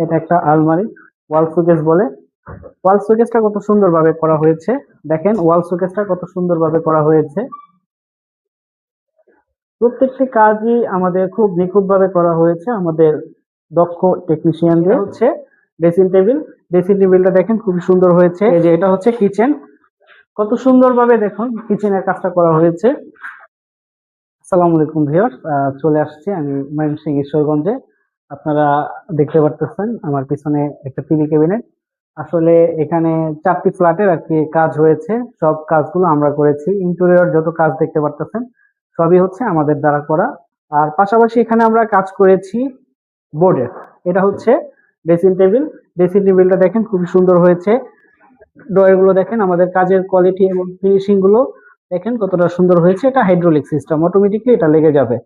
এটা একটা আলমারি, ওয়াল শোকেস বলে। ওয়াল শোকেসটা কত সুন্দরভাবে করা হয়েছে, দেখেন ওয়াল শোকেসটা কত সুন্দরভাবে করা হয়েছে। প্রত্যেকটি কাজই আমাদের খুব নিখুঁতভাবে করা হয়েছে আমাদের দক্ষ টেকনিশিয়ানদের। হচ্ছে ড্রেসিং টেবিল, ড্রেসিং টেবিলটা দেখেন খুব সুন্দর হয়েছে। এই যে এটা হচ্ছে কিচেন, কত সুন্দরভাবে দেখুন কিচেনের কাজটা করা হয়েছে। আসসালামু আলাইকুম ভিউয়ার্স, চলে আসছি আমি ময়মনসিংহ ঈশ্বরগঞ্জে। আপনারা দেখতে পারতেছেন আমার পিছনে একটা টিভি ক্যাবিনেট। আসলে এখানে 4টি ফ্ল্যাটের আর কি কাজ হয়েছে, সব কাজগুলো আমরা করেছি। ইন্টেরিয়র যত কাজ দেখতে পারতেছেন সবই হচ্ছে আমাদের দ্বারা করা। আর পাশাপাশি এখানে আমরা কাজ করেছি বোর্ডের। এটা হচ্ছে ড্রেসিং টেবিল, ড্রেসিং টেবিলটা দেখেন খুব সুন্দর হয়েছে। ড্রয়ার গুলো দেখেন, আমাদের কাজের কোয়ালিটি এবং ফিনিশিং গুলো দেখেন কতটা সুন্দর হয়েছে। এটা হাইড্রোলিক সিস্টেম, অটোমেটিকলি এটা লেগে যাবে।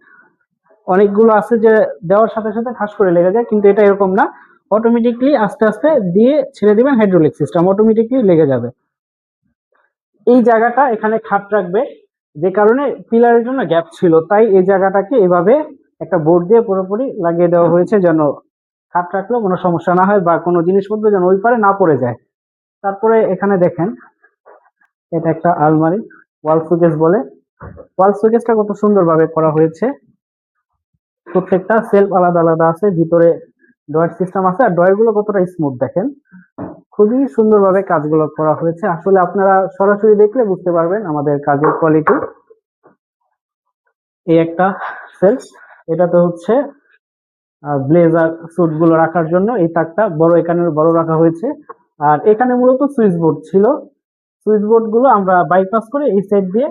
অনেকগুলো আছে যে দেওয়ার সাথে সাথে ঠাস করে লেগে যায়, কিন্তু এটা এরকম না, অটোমেটিকলি আস্তে আস্তে দিয়ে ছেড়ে দিবেন, হাইড্রোলিক সিস্টেম অটোমেটিকলি লেগে যাবে। এই জায়গাটা এখানে খাট রাখবে, যে কারণে পিলারের জন্য গ্যাপ ছিল, তাই এই জায়গাটাকে এভাবে একটা বোর্ড দিয়ে পুরোপুরি লাগিয়ে দেওয়া হয়েছে, যেন খাট রাখলেও কোনো সমস্যা না হয় বা কোনো জিনিসপত্র যেন ওই পারে না পড়ে যায়। তারপরে এখানে দেখেন এটা একটা আলমারি, ওয়াল শোকেস বলে। ওয়াল শোকেসটা কত সুন্দরভাবে করা হয়েছে। প্রত্যেকটা সেলফ আলাদা আলাদা আছে, ভিতরে ডয়ার সিস্টেম আছে, আর ডয়ার গুলো কতটা স্মুথ দেখেন, খুবই সুন্দরভাবে কাজগুলো করা হয়েছে। আসলে আপনারা সরাসরি দেখলে বুঝতে পারবেন আমাদের কাজের কোয়ালিটি। এই একটা সেলফ, এটাতে হচ্ছে ব্লেজার স্যুট গুলো রাখার জন্য এই তাকটা বড়, এখানে বড় রাখা হয়েছে। আর এখানে মূলত সুইচ বোর্ড ছিল, সুইচ বোর্ড গুলো আমরা বাইপাস করে এই সাইড দিয়ে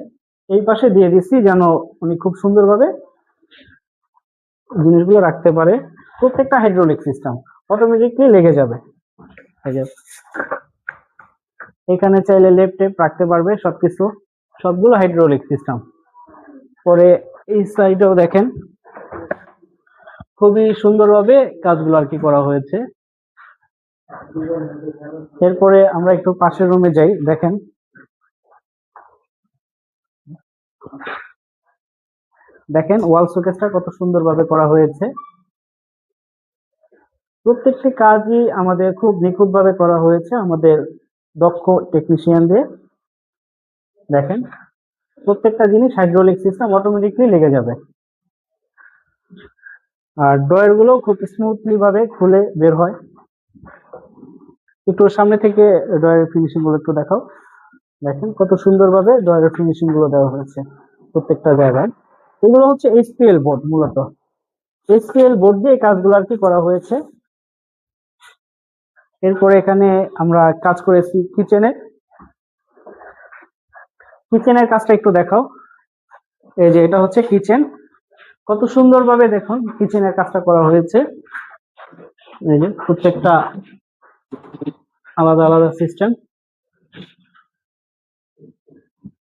এই পাশে দিয়ে দিচ্ছি, যেন উনি খুব সুন্দরভাবে জিনিসগুলো রাখতে পারে। প্রত্যেকটা হাইড্রোলিক সিস্টেম, অটোমেটিকলি লেগে যাবে। এখানে চাইলে লেফট টেপ রাখতে পারবে, সবকিছু সবগুলো হাইড্রোলিক সিস্টেম। পরে এই সাইডেও দেখেন খুবই সুন্দরভাবে কাজগুলো আর কি করা হয়েছে। এরপরে আমরা একটু পাশের রুমে যাই, দেখেন দেখেন ওয়াল শোকেসটা কত সুন্দরভাবে করা হয়েছে। প্রত্যেকটি কাজই আমাদের খুব নিখুঁতভাবে করা হয়েছে আমাদের দক্ষ টেকনিশিয়ানদের। দেখেন প্রত্যেকটা জিনিস হাইড্রোলিক সিস্টেম, অটোমেটিকলি লেগে যাবে। আর ড্রয়ার গুলো খুব স্মুথলি ভাবে খুলে বের হয়। একটু সামনে থেকে ড্রয়ারের ফিনিশিং গুলো একটু দেখাও, দেখেন কত সুন্দরভাবে ড্রয়ারের ফিনিশিং গুলো দেওয়া হয়েছে প্রত্যেকটা জায়গায়। এগুলো হচ্ছে এইচপিএল বোর্ড, মূলত এইচপিএল বোর্ড দিয়ে কাজগুলো আর কি করা হয়েছে। এরপরে এখানে আমরা কাজ করেছি কিচেনের। কিচেনের কাজটা একটু দেখাও। এই যে এটা হচ্ছে কিচেন, কত সুন্দরভাবে দেখুন কিচেনের কাজটা করা হয়েছে। এই যে প্রত্যেকটা আলাদা আলাদা সিস্টেম।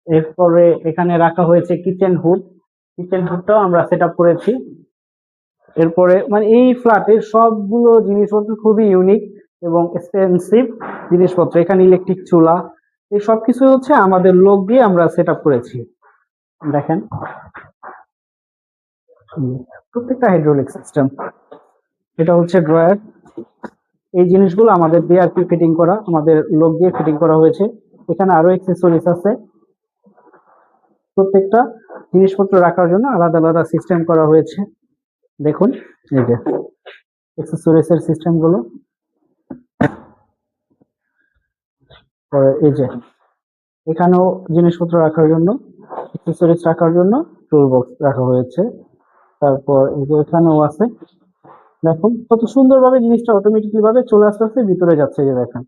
এরপরে এখানে রাখা হয়েছে কিচেন হুড, কিচেন হুডটাও আমরা সেট আপ করেছি। এরপরে মানে এই ফ্ল্যাটের সবগুলো জিনিসপত্র খুবই ইউনিক এবং এক্সপেন্সিভ জিনিসপত্র। এখানে ইলেকট্রিক চুলা, এই সবকিছু হচ্ছে আমাদের লোক দিয়ে আমরা সেট আপ করেছি। দেখেন প্রত্যেকটা হাইড্রোলিক সিস্টেম। এটা হচ্ছে ড্রয়ার, এই জিনিসগুলো আমাদের দিয়ে আর কি ফিটিং করা, আমাদের লোক দিয়ে ফিটিং করা হয়েছে। এখানে আরো অ্যাক্সেসরিজ আছে, প্রত্যেকটা জিনিসপত্র রাখার জন্য আলাদা আলাদা সিস্টেম করা হয়েছে। দেখুন এই যে অ্যাক্সেসরিজ এর সিস্টেম গুলো। এই যে এখানেও জিনিসপত্র রাখার জন্য, অ্যাক্সেসরিজ রাখার জন্য টুল বক্স রাখা হয়েছে। তারপর এই যে এখানেও আছে, দেখুন কত সুন্দরভাবে জিনিসটা অটোমেটিকলি ভাবে চলে আসতে ভিতরে যাচ্ছে। যে দেখেন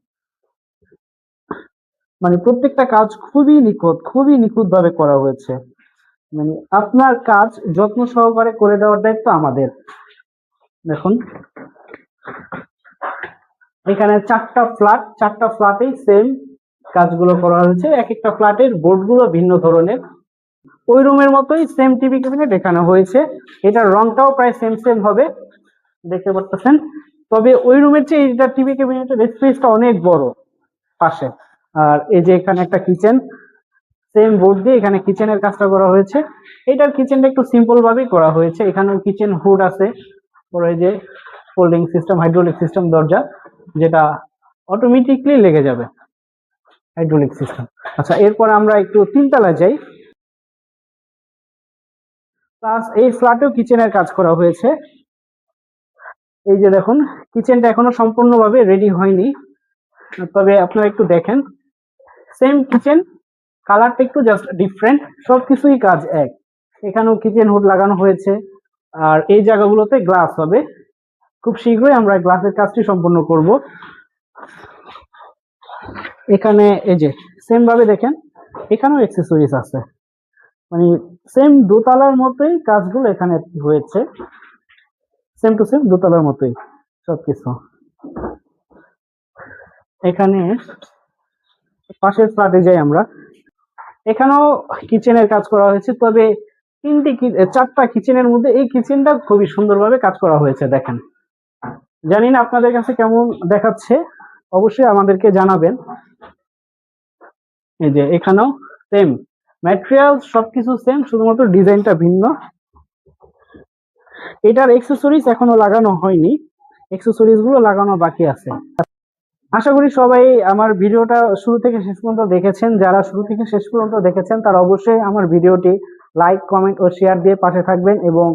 মানে প্রত্যেকটা কাজ খুবই নিখুঁত ভাবে করা হয়েছে। মানে আপনার কাজ যত্ন সহকারে করে দেওয়ার দায়িত্ব আমাদের। দেখুন এখানে 4টা ফ্ল্যাট, 4টা ফ্ল্যাটেই সেম কাজগুলো করা হয়েছে। এক একটা ফ্ল্যাটের বোর্ড গুলো ভিন্ন ধরনের। ওই রুমের মতোই সেম টিভি ক্যাবিনেট দেখানো হয়েছে, এটার রংটাও প্রায় সেম সেম হবে, দেখতে পাচ্ছেন। তবে ওই রুমের চেয়ে এটা টিভি ক্যাবিনেটের স্পেসটা অনেক বড় পাশে। আর এই যে এখানে একটা কিচেন, সেম বোর্ড দিয়ে এখানে কিচেনের কাজটা করা হয়েছে। এটার কিচেনটা একটু সিম্পল ভাবেই করা হয়েছে, এখানেও কিচেন হুড আছে। পরে যে ফোল্ডিং সিস্টেম, হাইড্রোলিক সিস্টেম দরজা, যেটা অটোমেটিকলি লেগে যাবে, হাইড্রোলিক সিস্টেম। আচ্ছা, এরপর আমরা একটু তিনতলায় যাই। প্লাস এই ফ্ল্যাটেও কিচেনের কাজ করা হয়েছে। এই যে দেখুন, কিচেনটা এখনো সম্পূর্ণভাবে রেডি হয়নি, তবে আপনারা একটু দেখেন, সেম কিচেন, কালারটা একটু জাস্ট ডিফারেন্ট, সবকিছুই কাজ এক। এখানেও কিচেন হুড লাগানো হয়েছে, আর এই জায়গাগুলোতে গ্লাস হবে। খুব শীঘ্রই আমরা গ্লাসের কাজটি সম্পূর্ণ করব। এখানে এই যে সেম ভাবে দেখেন, এখানেও অ্যাক্সেসরিজ আছে, মানে সেম দোতলার মতোই কাজগুলো এখানে হয়েছে, সেম টু সেম দোতলার মতোই সবকিছু। এখানে পাশের ফ্ল্যাটে যাই আমরা, এখানেও কিচেনের কাজ করা হয়েছে, তবে চারটা কিচেনের মধ্যে এই কিচেনটা খুবই সুন্দরভাবে কাজ করা হয়েছে। দেখেন, জানি না আপনাদের কাছে কেমন দেখাচ্ছে, অবশ্যই আমাদেরকে জানাবেন। এই যে এখানেও সেম ম্যাটেরিয়াল, সবকিছু সেম, শুধুমাত্র ডিজাইনটা ভিন্ন। এটার অ্যাক্সেসরিজ এখনো লাগানো হয়নি, অ্যাক্সেসরিজ গুলো লাগানো বাকি আছে। আশা করি সবাই আমার ভিডিওটা শুরু থেকে শেষ পর্যন্ত দেখেছেন। যারা শুরু থেকে শেষ পর্যন্ত দেখেছেন তারা অবশ্যই আমার ভিডিওটি লাইক, কমেন্ট ও শেয়ার দিয়ে পাশে থাকবেন, এবং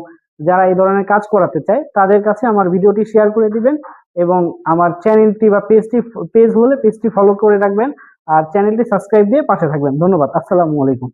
যারা এই ধরনের কাজ করাতে চায় তাদের কাছে আমার ভিডিওটি শেয়ার করে দিবেন, এবং আমার চ্যানেলটি বা পেজ হলে পেজটি ফলো করে রাখবেন, আর চ্যানেলটি সাবস্ক্রাইব দিয়ে পাশে থাকবেন। ধন্যবাদ। আসসালামু আলাইকুম।